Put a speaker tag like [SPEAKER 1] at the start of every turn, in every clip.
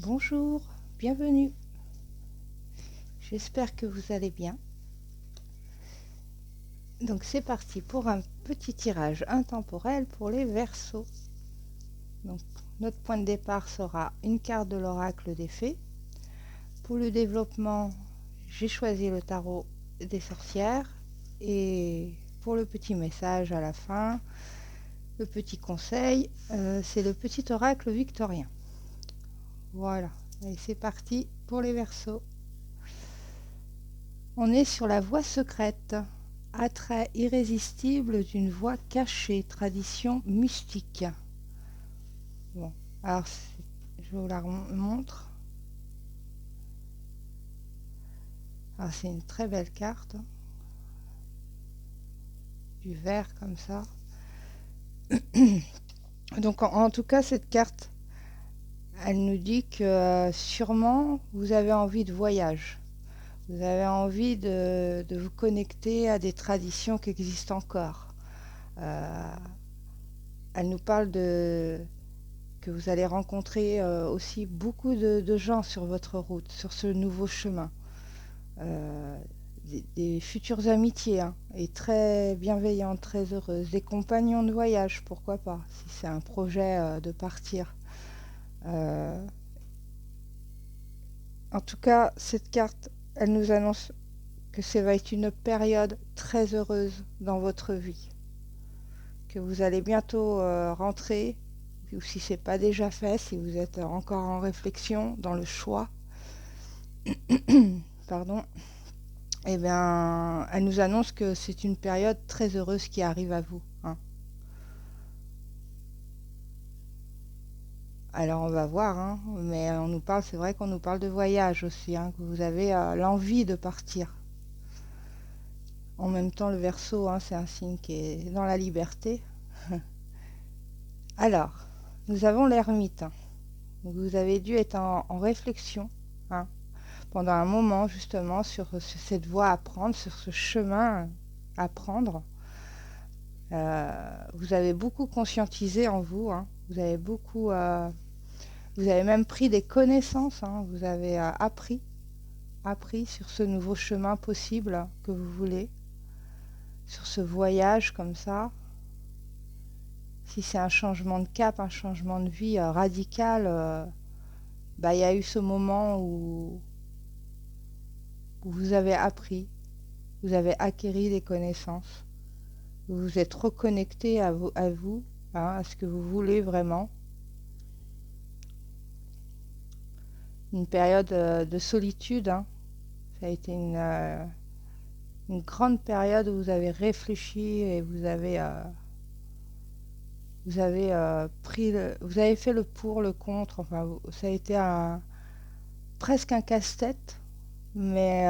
[SPEAKER 1] Bonjour, bienvenue. J'espère que vous allez bien. Donc c'est parti pour un petit tirage intemporel pour les Verseaux. Donc notre point de départ sera une carte de l'oracle des fées. Pour le développement, j'ai choisi le tarot des sorcières. Et pour le petit message à la fin, le petit conseil, c'est le petit oracle victorien. Voilà, et c'est parti pour les Verseaux. On est sur la voie secrète, attrait irrésistible d'une voie cachée, tradition mystique. Bon, alors je vous la montre. Alors c'est une très belle carte, du vert comme ça. Donc en tout cas cette carte, elle nous dit que sûrement vous avez envie de voyage. Vous avez envie de vous connecter à des traditions qui existent encore. Elle nous parle que vous allez rencontrer aussi beaucoup de gens sur votre route, sur ce nouveau chemin. Des futures amitiés, hein, et très bienveillantes, très heureuses. Des compagnons de voyage, pourquoi pas, si c'est un projet de partir. En tout cas, cette carte, elle nous annonce que ça va être une période très heureuse dans votre vie. Que vous allez bientôt rentrer, ou si ce n'est pas déjà fait, si vous êtes encore en réflexion, dans le choix, pardon, eh bien, elle nous annonce que c'est une période très heureuse qui arrive à vous. Hein. Alors on va voir, hein, mais on nous parle, c'est vrai qu'on nous parle de voyage aussi, hein, que vous avez l'envie de partir. En même temps, le Verseau, hein, c'est un signe qui est dans la liberté. Alors, nous avons l'ermite. Hein. Vous avez dû être en réflexion, hein, pendant un moment justement sur cette voie à prendre, sur ce chemin à prendre. Vous avez beaucoup conscientisé en vous, hein. Vous avez beaucoup, vous avez même pris des connaissances, hein. Vous avez appris sur ce nouveau chemin possible que vous voulez, sur ce voyage comme ça. Si c'est un changement de cap, un changement de vie radical, il y a eu ce moment où vous avez appris, vous avez acquis des connaissances, vous vous êtes reconnecté à vous, hein, à ce que vous voulez vraiment. Une période de solitude, hein. Ça a été une grande période où vous avez réfléchi et vous avez vous avez fait le pour, le contre. Enfin, ça a été presque un casse-tête, mais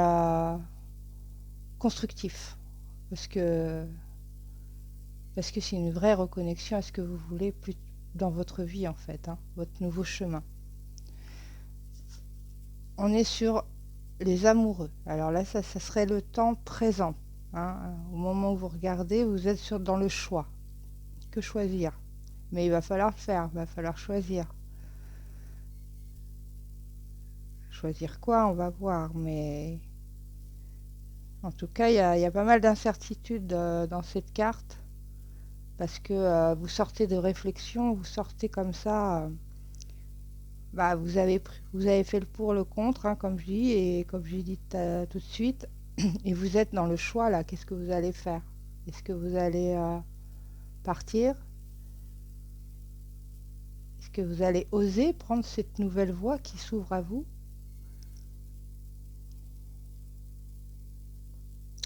[SPEAKER 1] constructif, parce que c'est une vraie reconnexion à ce que vous voulez plus dans votre vie en fait, hein, votre nouveau chemin. On est sur les amoureux. Alors là, ça serait le temps présent. Hein. Au moment où vous regardez, vous êtes dans le choix. Que choisir? Mais il va falloir le faire, il va falloir choisir. Choisir quoi? On va voir. Mais en tout cas, il y a pas mal d'incertitudes dans cette carte. Parce que vous sortez de réflexion, vous sortez comme ça. Vous avez fait le pour, le contre, hein, comme je dis, et comme j'ai dit tout de suite. Et vous êtes dans le choix là, qu'est-ce que vous allez faire? Est-ce que vous allez partir? Est-ce que vous allez oser prendre cette nouvelle voie qui s'ouvre à vous?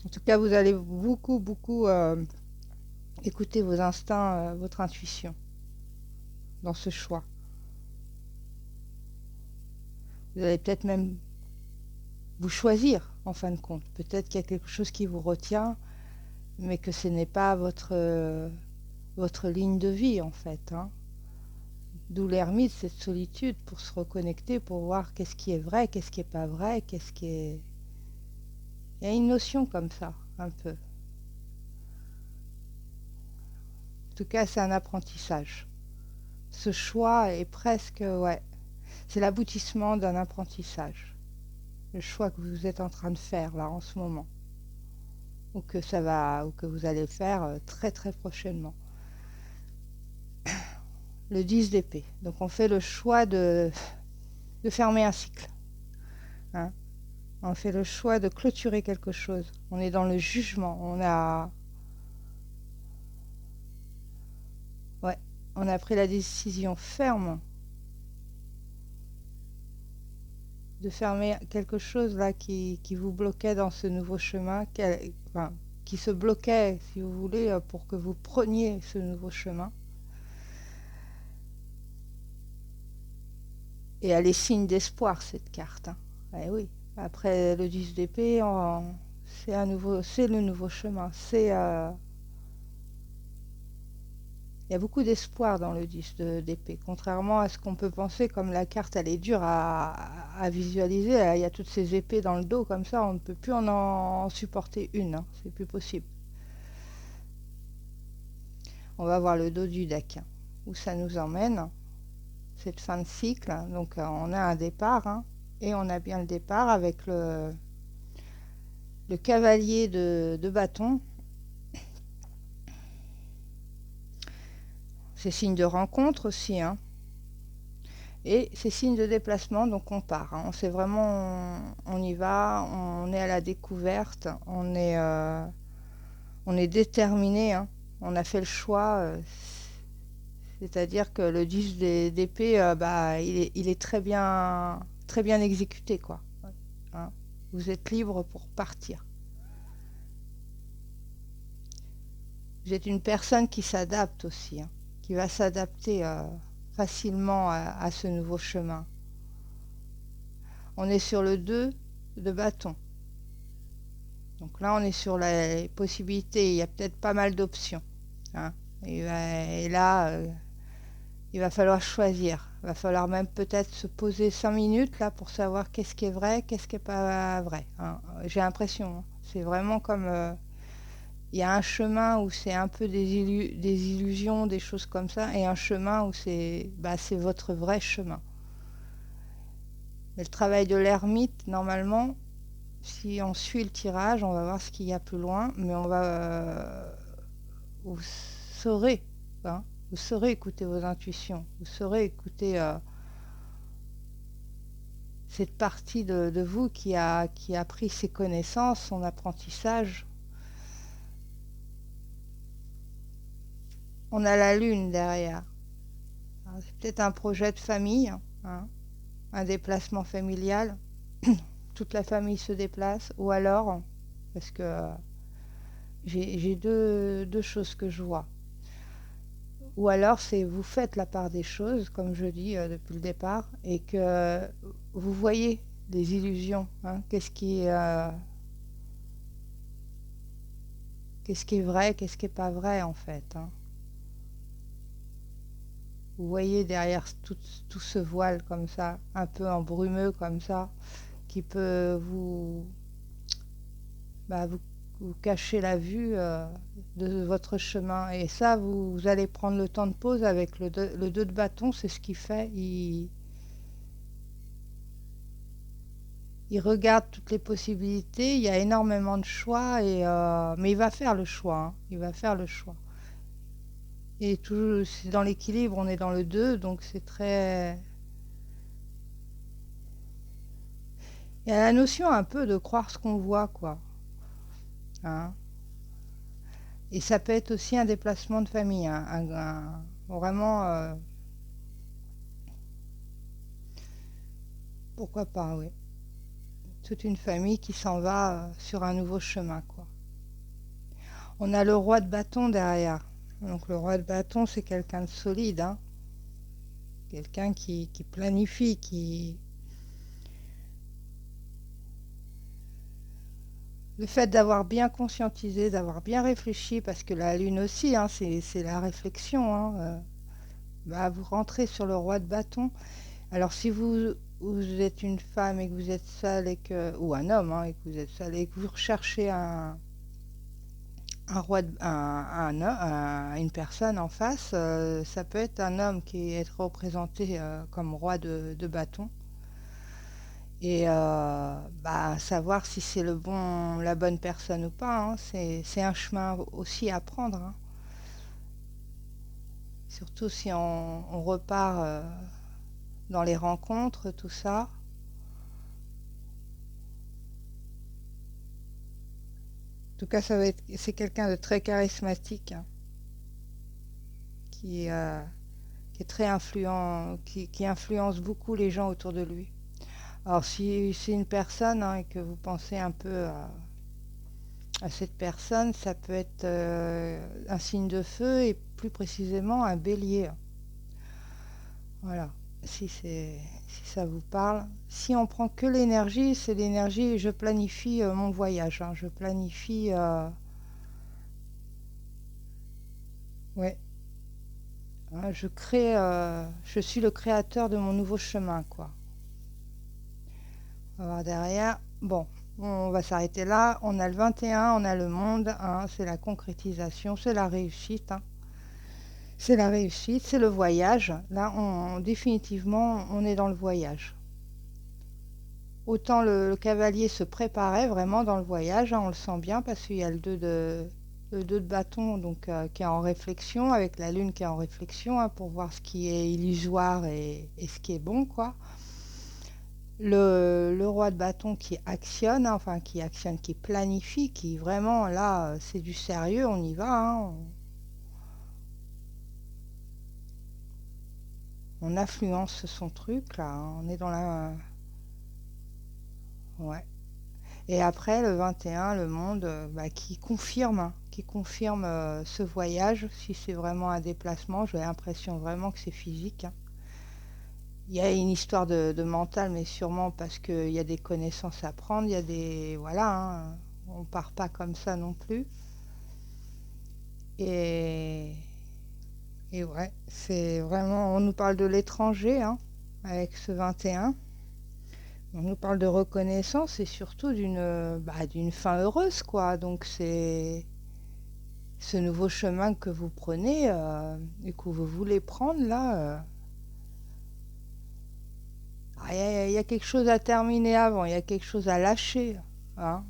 [SPEAKER 1] En tout cas, vous allez beaucoup écouter vos instincts, votre intuition dans ce choix. Vous allez peut-être même vous choisir en fin de compte. Peut-être qu'il y a quelque chose qui vous retient, mais que ce n'est pas votre ligne de vie en fait. Hein. D'où l'ermite, cette solitude pour se reconnecter, pour voir qu'est-ce qui est vrai, qu'est-ce qui n'est pas vrai, qu'est-ce qui est... Il y a une notion comme ça, un peu. En tout cas, c'est un apprentissage. Ce choix est presque, ouais. C'est l'aboutissement d'un apprentissage. Le choix que vous êtes en train de faire là en ce moment. Ou que vous allez faire très très prochainement. Le 10 d'épée. Donc on fait le choix de fermer un cycle. Hein. On fait le choix de clôturer quelque chose. On est dans le jugement. On a pris la décision ferme de fermer quelque chose là qui vous bloquait dans ce nouveau chemin, qui se bloquait, si vous voulez, pour que vous preniez ce nouveau chemin. Et elle est signe d'espoir, cette carte. Hein. Eh oui, après le 10 d'épée, c'est le nouveau chemin. Il y a beaucoup d'espoir dans le 10 d'épée, contrairement à ce qu'on peut penser, comme la carte elle est dure à visualiser, il y a toutes ces épées dans le dos comme ça, on ne peut plus en supporter une, hein. C'est plus possible. On va voir le dos du deck, hein, où ça nous emmène, cette fin de cycle. Donc on a un départ, hein, et on a bien le départ avec le cavalier de bâton. C'est signe de rencontre aussi, hein. Et c'est signe de déplacement, donc on part. Hein. On sait vraiment, on y va, on est à la découverte, on est déterminé. Hein. On a fait le choix, c'est-à-dire que le 10 d'épée, il est très bien exécuté, quoi. Hein. Vous êtes libre pour partir. Vous êtes une personne qui s'adapte aussi, hein, qui va s'adapter facilement à ce nouveau chemin. On est sur le 2 de bâton. Donc là, on est sur les possibilités. Il y a peut-être pas mal d'options. Hein. Et là, il va falloir choisir. Il va falloir même peut-être se poser 5 minutes là pour savoir qu'est-ce qui est vrai, qu'est-ce qui n'est pas vrai. Hein. J'ai l'impression. Hein. C'est vraiment comme... il y a un chemin où c'est un peu des illusions, des choses comme ça, et un chemin où c'est votre vrai chemin. Mais le travail de l'ermite, normalement, si on suit le tirage, on va voir ce qu'il y a plus loin, mais vous saurez, hein, vous saurez écouter vos intuitions, vous saurez écouter cette partie de vous qui a pris ses connaissances, son apprentissage. On a la lune derrière. C'est peut-être un projet de famille, hein, un déplacement familial. Toute la famille se déplace, ou alors, parce que j'ai deux choses que je vois. Ou alors c'est vous faites la part des choses, comme je dis depuis le départ, et que vous voyez des illusions. Hein, qu'est-ce qui est vrai, qu'est-ce qui est pas vrai en fait. Hein. Vous voyez derrière tout ce voile comme ça, un peu embrumeux comme ça, qui peut vous cacher la vue de votre chemin. Et ça, vous allez prendre le temps de pause avec le 2 de bâton, c'est ce qu'il fait. Il regarde toutes les possibilités, il y a énormément de choix, mais il va faire le choix. Hein. Il va faire le choix. Et toujours, c'est dans l'équilibre, on est dans le 2, donc c'est très... Il y a la notion un peu de croire ce qu'on voit, quoi. Hein. Et ça peut être aussi un déplacement de famille, hein, vraiment... pourquoi pas, oui. Toute une famille qui s'en va sur un nouveau chemin, quoi. On a le roi de bâton derrière. Donc le roi de bâton, c'est quelqu'un de solide, hein. Quelqu'un qui planifie, qui... Le fait d'avoir bien conscientisé, d'avoir bien réfléchi, parce que la lune aussi, hein, c'est la réflexion. Hein, vous rentrez sur le roi de bâton. Alors si vous êtes une femme et que vous êtes seule, ou un homme, hein, et que vous êtes seul et que vous recherchez un roi, une personne en face, ça peut être un homme qui est représenté comme roi de bâton. Et savoir si c'est la bonne personne ou pas, hein, c'est un chemin aussi à prendre, hein. Surtout si on repart dans les rencontres, tout ça. En tout cas, c'est quelqu'un de très charismatique, hein, qui, euh, qui est très influent, qui influence beaucoup les gens autour de lui. Alors, si c'est une personne, hein, et que vous pensez un peu à cette personne, ça peut être un signe de feu et plus précisément un bélier. Voilà, si ça vous parle. Si on prend que l'énergie, c'est l'énergie, je planifie mon voyage, hein, je planifie, ouais, hein, je suis le créateur de mon nouveau chemin, quoi. On va voir derrière. Bon, on va s'arrêter là. On a le 21, on a le monde, hein, c'est la concrétisation, c'est la réussite, hein. C'est la réussite, c'est le voyage. Là, définitivement, on est dans le voyage. Autant le cavalier se préparait vraiment dans le voyage, hein, on le sent bien parce qu'il y a le 2 de bâton donc, qui est en réflexion, avec la lune qui est en réflexion, hein, pour voir ce qui est illusoire et ce qui est bon, quoi. Le roi de bâton qui actionne, hein, enfin qui planifie, qui vraiment là, c'est du sérieux, on y va, hein, on influence son truc là, hein, on est dans la... Ouais. Et après, le 21, le monde, qui confirme ce voyage, si c'est vraiment un déplacement, j'ai l'impression vraiment que c'est physique, hein. Il y a une histoire de mental, mais sûrement parce qu'il y a des connaissances à prendre, il y a des... Voilà, hein, on part pas comme ça non plus. Et, et ouais, c'est vraiment... On nous parle de l'étranger, hein, avec ce 21. On nous parle de reconnaissance et surtout d'une fin heureuse, quoi. Donc c'est ce nouveau chemin que vous prenez et que vous voulez prendre là. Y a quelque chose à terminer avant, il y a quelque chose à lâcher, hein,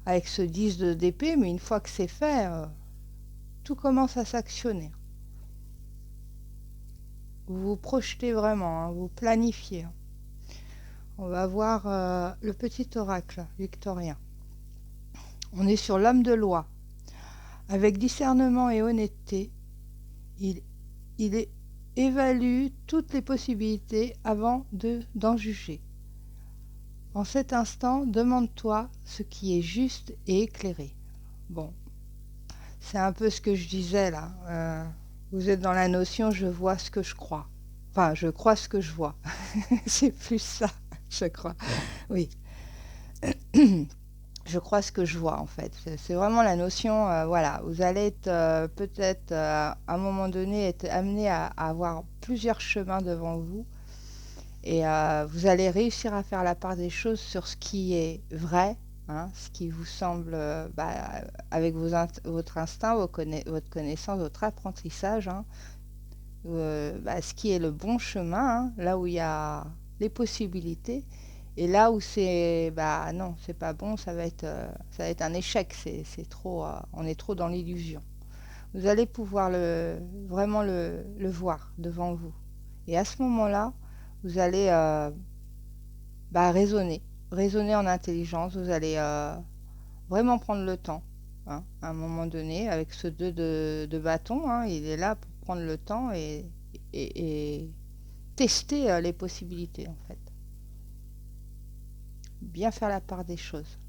[SPEAKER 1] avec ce 10 d'épée, mais une fois que c'est fait, tout commence à s'actionner. Vous vous projetez vraiment, hein, vous planifiez, hein. On va voir le petit oracle victorien. On est sur l'homme de loi. Avec discernement et honnêteté, il, il évalue toutes les possibilités avant d'en juger. En cet instant, demande-toi ce qui est juste et éclairé. Bon, c'est un peu ce que je disais là. Vous êtes dans la notion je vois ce que je crois. Enfin, je crois ce que je vois. C'est plus ça, je crois. Oui. Je crois ce que je vois en fait. C'est vraiment la notion, voilà, vous allez être peut-être à un moment donné être amené à avoir plusieurs chemins devant vous et vous allez réussir à faire la part des choses sur ce qui est vrai, hein, ce qui vous semble, avec votre instinct, votre connaissance, votre apprentissage, hein, ce qui est le bon chemin, hein, là où il y a les possibilités. Et là où c'est, non, c'est pas bon, ça va être un échec, c'est trop, on est trop dans l'illusion. Vous allez pouvoir vraiment le voir devant vous. Et à ce moment-là, vous allez raisonner en intelligence, vous allez vraiment prendre le temps, hein, à un moment donné, avec ce 2 de bâton, hein, il est là pour prendre le temps et tester les possibilités, en fait. Bien faire la part des choses.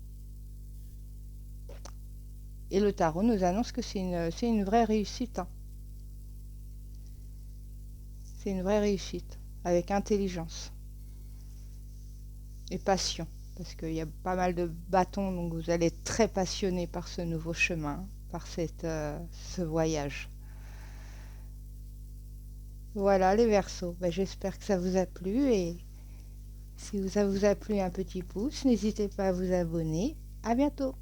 [SPEAKER 1] Et le tarot nous annonce que c'est une vraie réussite, hein. C'est une vraie réussite, avec intelligence et passion. Parce qu'il y a pas mal de bâtons, donc vous allez être très passionné par ce nouveau chemin, par ce voyage. Voilà les Verseaux. J'espère que ça vous a plu et si ça vous a plu, un petit pouce. N'hésitez pas à vous abonner. À bientôt.